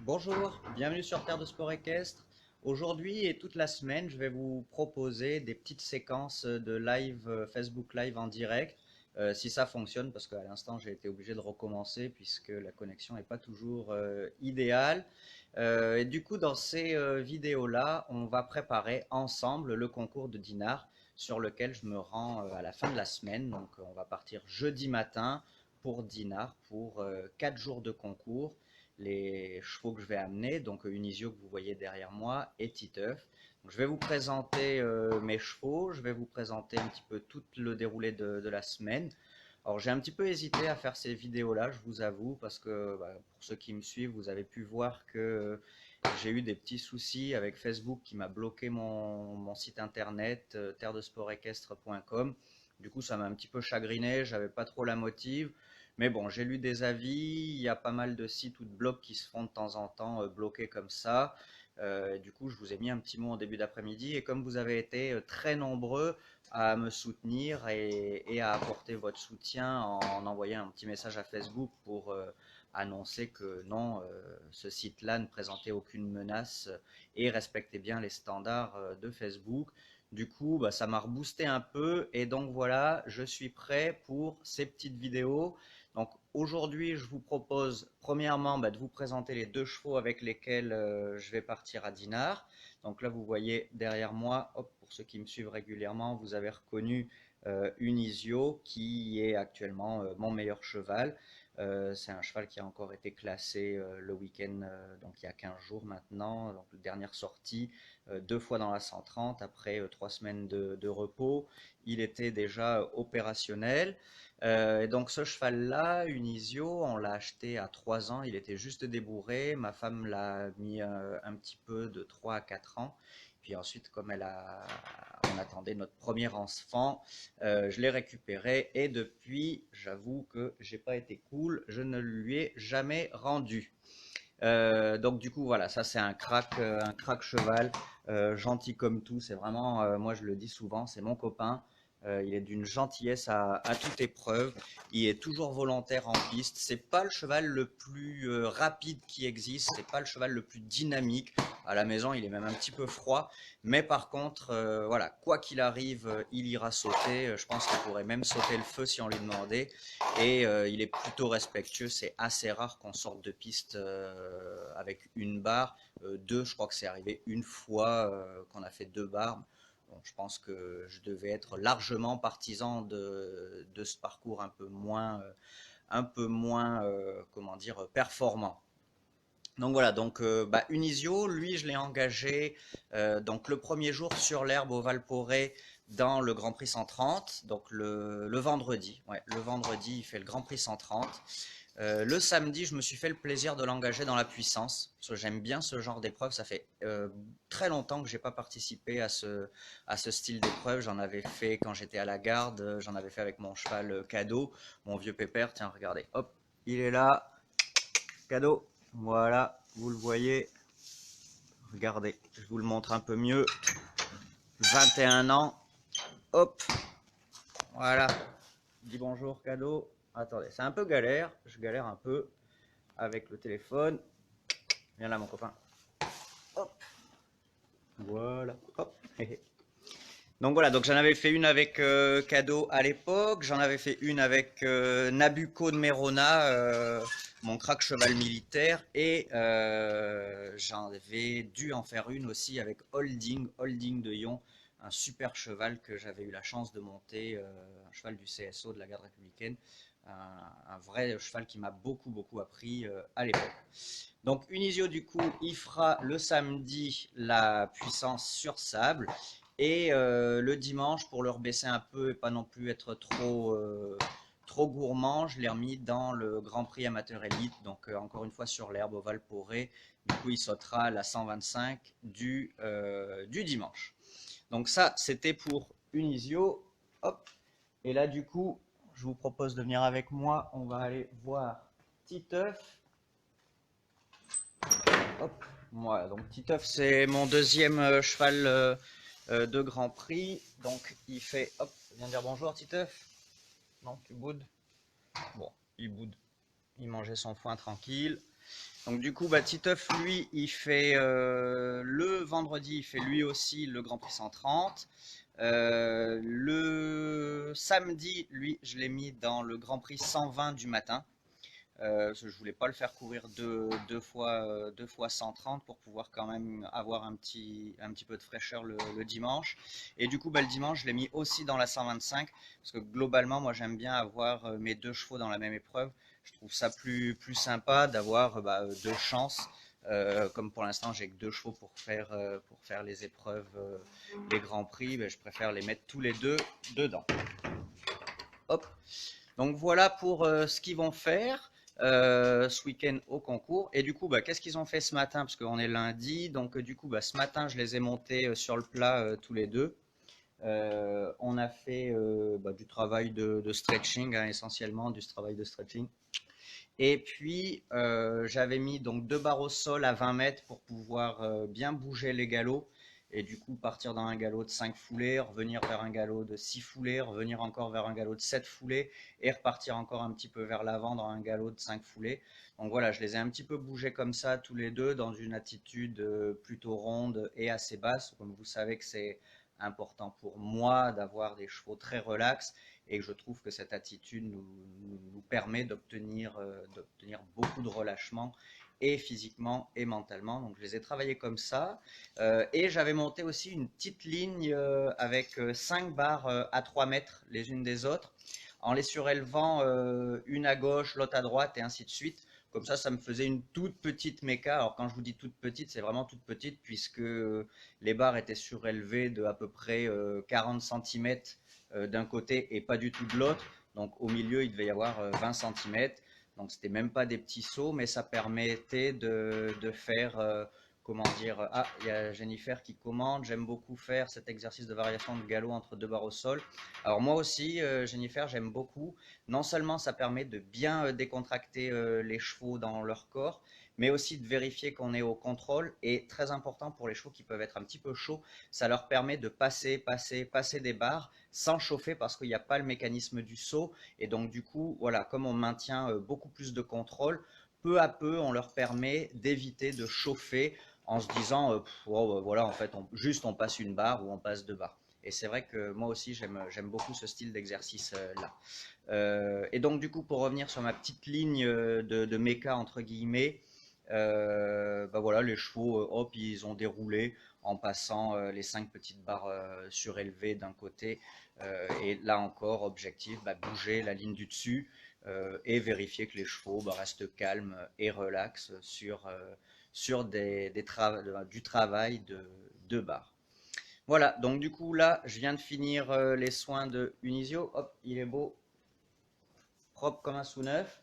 Bonjour, bienvenue sur Terre de Sport Équestre. Aujourd'hui et toute la semaine, je vais vous proposer des petites séquences de live, Facebook Live en direct. Si ça fonctionne, parce qu'à l'instant j'ai été obligé de recommencer puisque la connexion n'est pas toujours idéale. Et du coup, dans ces vidéos-là, on va préparer ensemble le concours de Dinard sur lequel je me rends à la fin de la semaine. Donc on va partir jeudi matin pour Dinard pour 4 jours de concours. Les chevaux que je vais amener, donc Unisio que vous voyez derrière moi et Titeuf. Donc, je vais vous présenter mes chevaux, je vais vous présenter un petit peu tout le déroulé de la semaine. Alors j'ai un petit peu hésité à faire ces vidéos-là, je vous avoue, parce que pour ceux qui me suivent, vous avez pu voir que j'ai eu des petits soucis avec Facebook qui m'a bloqué mon site internet terredesportéquestre.com. Du coup, ça m'a un petit peu chagriné, j'avais pas trop la motive. Mais bon, j'ai lu des avis, il y a pas mal de sites ou de blogs qui se font de temps en temps bloquer comme ça. Du coup, je vous ai mis un petit mot en début d'après-midi et comme vous avez été très nombreux à me soutenir et à apporter votre soutien en envoyant un petit message à Facebook pour annoncer que non, ce site-là ne présentait aucune menace et respectait bien les standards de Facebook. Du coup, ça m'a reboosté un peu et donc voilà, je suis prêt pour ces petites vidéos. Donc aujourd'hui, je vous propose premièrement de vous présenter les deux chevaux avec lesquels je vais partir à Dinard. Donc là, vous voyez derrière moi, hop, pour ceux qui me suivent régulièrement, vous avez reconnu Unisio qui est actuellement mon meilleur cheval. C'est un cheval qui a encore été classé le week-end, donc il y a 15 jours maintenant, donc dernière sortie, 2 fois dans la 130 après 3 semaines de repos. Il était déjà opérationnel. Et donc ce cheval-là, Unisio, on l'a acheté à 3 ans, il était juste débourré. Ma femme l'a mis un petit peu de 3 à 4 ans. Puis ensuite, comme on attendait notre premier enfant, je l'ai récupéré et depuis, j'avoue que j'ai pas été cool, je ne lui ai jamais rendu. Donc du coup voilà, ça c'est un crack cheval, gentil comme tout. C'est vraiment, moi je le dis souvent, c'est mon copain. Il est d'une gentillesse à toute épreuve. Il est toujours volontaire en piste. C'est pas le cheval le plus rapide qui existe. C'est pas le cheval le plus dynamique. À la maison, il est même un petit peu froid. Mais par contre, voilà, quoi qu'il arrive, il ira sauter. Je pense qu'il pourrait même sauter le feu si on lui demandait. Et il est plutôt respectueux. C'est assez rare qu'on sorte de piste avec une barre. Deux, je crois que c'est arrivé une fois qu'on a fait 2 barres. Bon, je pense que je devais être largement partisan de ce parcours un peu moins, comment dire, performant. Donc voilà, donc Unisio, lui, je l'ai engagé donc le premier jour sur l'herbe au Valporé dans le Grand Prix 130, donc le vendredi. Ouais, le vendredi, il fait le Grand Prix 130. Le samedi, je me suis fait le plaisir de l'engager dans la puissance, parce que j'aime bien ce genre d'épreuve. Ça fait très longtemps que j'ai pas participé à ce style d'épreuve. J'en avais fait quand j'étais à la garde, j'en avais fait avec mon cheval Cadeau, mon vieux pépère. Tiens, regardez, hop, il est là, Cadeau. Voilà, vous le voyez. Regardez, je vous le montre un peu mieux. 21 ans, hop, voilà. Dis bonjour, Cadeau. Attendez, c'est un peu galère, je galère un peu avec le téléphone. Viens là, mon copain. Hop, voilà, hop. Donc voilà, donc j'en avais fait une avec Cadeau à l'époque, j'en avais fait une avec Nabucco de Merona, mon crack cheval militaire, et j'en avais dû en faire une aussi avec Holding de Yon, un super cheval que j'avais eu la chance de monter, un cheval du CSO de la garde républicaine, un vrai cheval qui m'a beaucoup beaucoup appris à l'époque. Donc Unisio du coup il fera le samedi la puissance sur sable et le dimanche pour le rebaisser un peu et pas non plus être trop gourmand, je l'ai remis dans le Grand Prix amateur élite, donc encore une fois sur l'herbe au Valporé. Du coup il sautera la 125 du dimanche. Donc ça c'était pour Unisio. Hop. Et là du coup je vous propose de venir avec moi, on va aller voir Titeuf. Hop. Voilà, donc Titeuf, c'est mon deuxième cheval de Grand Prix. Donc il fait. Hop, viens dire bonjour Titeuf. Non, tu boudes. Bon, il boude. Il mangeait son foin tranquille. Donc du coup, Titeuf, lui, il fait le vendredi, il fait lui aussi le Grand Prix 130. Le samedi, lui, je l'ai mis dans le Grand Prix 120 du matin. Parce que je voulais pas le faire courir deux fois 130 pour pouvoir quand même avoir un petit peu de fraîcheur le dimanche. Et du coup, le dimanche, je l'ai mis aussi dans la 125 parce que globalement, moi, j'aime bien avoir mes deux chevaux dans la même épreuve. Je trouve ça plus sympa d'avoir deux chances. Comme pour l'instant, j'ai que deux chevaux pour faire les épreuves, les grands prix, je préfère les mettre tous les deux dedans. Hop. Donc voilà pour ce qu'ils vont faire ce week-end au concours. Et du coup, qu'est-ce qu'ils ont fait ce matin? Parce qu'on est lundi. Donc du coup, ce matin, je les ai montés sur le plat tous les deux. On a fait du travail de stretching, hein, essentiellement du travail de stretching. Et puis, j'avais mis donc deux barres au sol à 20 mètres pour pouvoir bien bouger les galops. Et du coup, partir dans un galop de 5 foulées, revenir vers un galop de 6 foulées, revenir encore vers un galop de 7 foulées et repartir encore un petit peu vers l'avant dans un galop de 5 foulées. Donc voilà, je les ai un petit peu bougés comme ça tous les deux dans une attitude plutôt ronde et assez basse. Comme vous savez que c'est important pour moi d'avoir des chevaux très relax et je trouve que cette attitude nous permet d'obtenir beaucoup de relâchement et physiquement et mentalement. Donc je les ai travaillés comme ça. Et j'avais monté aussi une petite ligne avec 5 barres à 3 mètres les unes des autres, en les surélevant une à gauche, l'autre à droite et ainsi de suite. Comme ça me faisait une toute petite méca. Alors quand je vous dis toute petite, c'est vraiment toute petite puisque les barres étaient surélevées de à peu près 40 cm d'un côté et pas du tout de l'autre. Donc au milieu, il devait y avoir 20 cm. Donc c'était même pas des petits sauts, mais ça permettait de faire, comment dire, ah, il y a Jennifer qui commande, j'aime beaucoup faire cet exercice de variation de galop entre deux barres au sol. Alors moi aussi, Jennifer, j'aime beaucoup. Non seulement ça permet de bien décontracter les chevaux dans leur corps, mais aussi de vérifier qu'on est au contrôle. Et très important pour les chevaux qui peuvent être un petit peu chauds, ça leur permet de passer des barres sans chauffer parce qu'il n'y a pas le mécanisme du saut. Et donc du coup, voilà, comme on maintient beaucoup plus de contrôle, peu à peu, on leur permet d'éviter de chauffer en se disant, voilà, en fait, juste on passe une barre ou on passe deux barres. Et c'est vrai que moi aussi, j'aime beaucoup ce style d'exercice-là. Et donc, du coup, pour revenir sur ma petite ligne de méca, entre guillemets, voilà, les chevaux, hop, ils ont déroulé en passant les 5 petites barres surélevées d'un côté. Et là encore, objectif, bouger la ligne du dessus et vérifier que les chevaux restent calmes et relax sur du travail de barre. Voilà, donc du coup là, je viens de finir les soins de Unisio. Hop, il est beau, propre comme un sous neuf.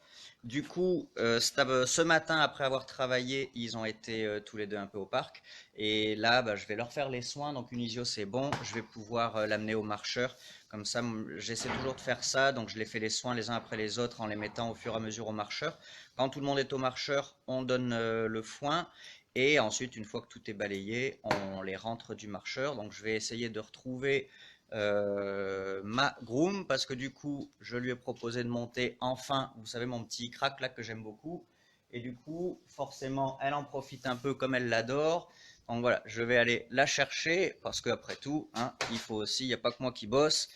Du coup, ce matin, après avoir travaillé, ils ont été tous les deux un peu au parc. Et là, je vais leur faire les soins. Donc, Unisio, c'est bon. Je vais pouvoir l'amener au marcheur. Comme ça, j'essaie toujours de faire ça. Donc, je les fais les soins les uns après les autres en les mettant au fur et à mesure au marcheur. Quand tout le monde est au marcheur, on donne le foin. Et ensuite, une fois que tout est balayé, on les rentre du marcheur. Donc, je vais essayer de retrouver ma groom parce que du coup je lui ai proposé de monter enfin, vous savez, mon petit crack là que j'aime beaucoup, et du coup forcément elle en profite un peu comme elle l'adore. Donc voilà, je vais aller la chercher parce que après tout, hein, il faut aussi, il n'y a pas que moi qui bosse.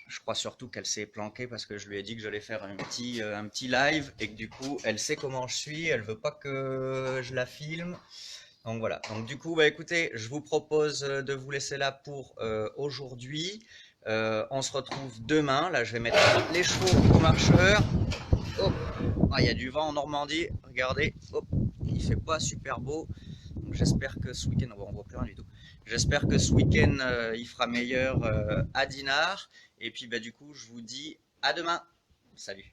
Je crois surtout qu'elle s'est planquée parce que je lui ai dit que j'allais faire un petit live et que du coup elle sait comment je suis, elle veut pas que je la filme. Donc voilà, donc du coup, écoutez, je vous propose de vous laisser là pour aujourd'hui. On se retrouve demain. Là, je vais mettre les chevaux au marcheur. Hop. Ah, il y a du vent en Normandie, regardez. Hop. Il fait pas super beau. J'espère que ce week-end, on voit plus rien du tout. J'espère que ce week-end, il fera meilleur à Dinard. Et puis, du coup, je vous dis à demain. Salut.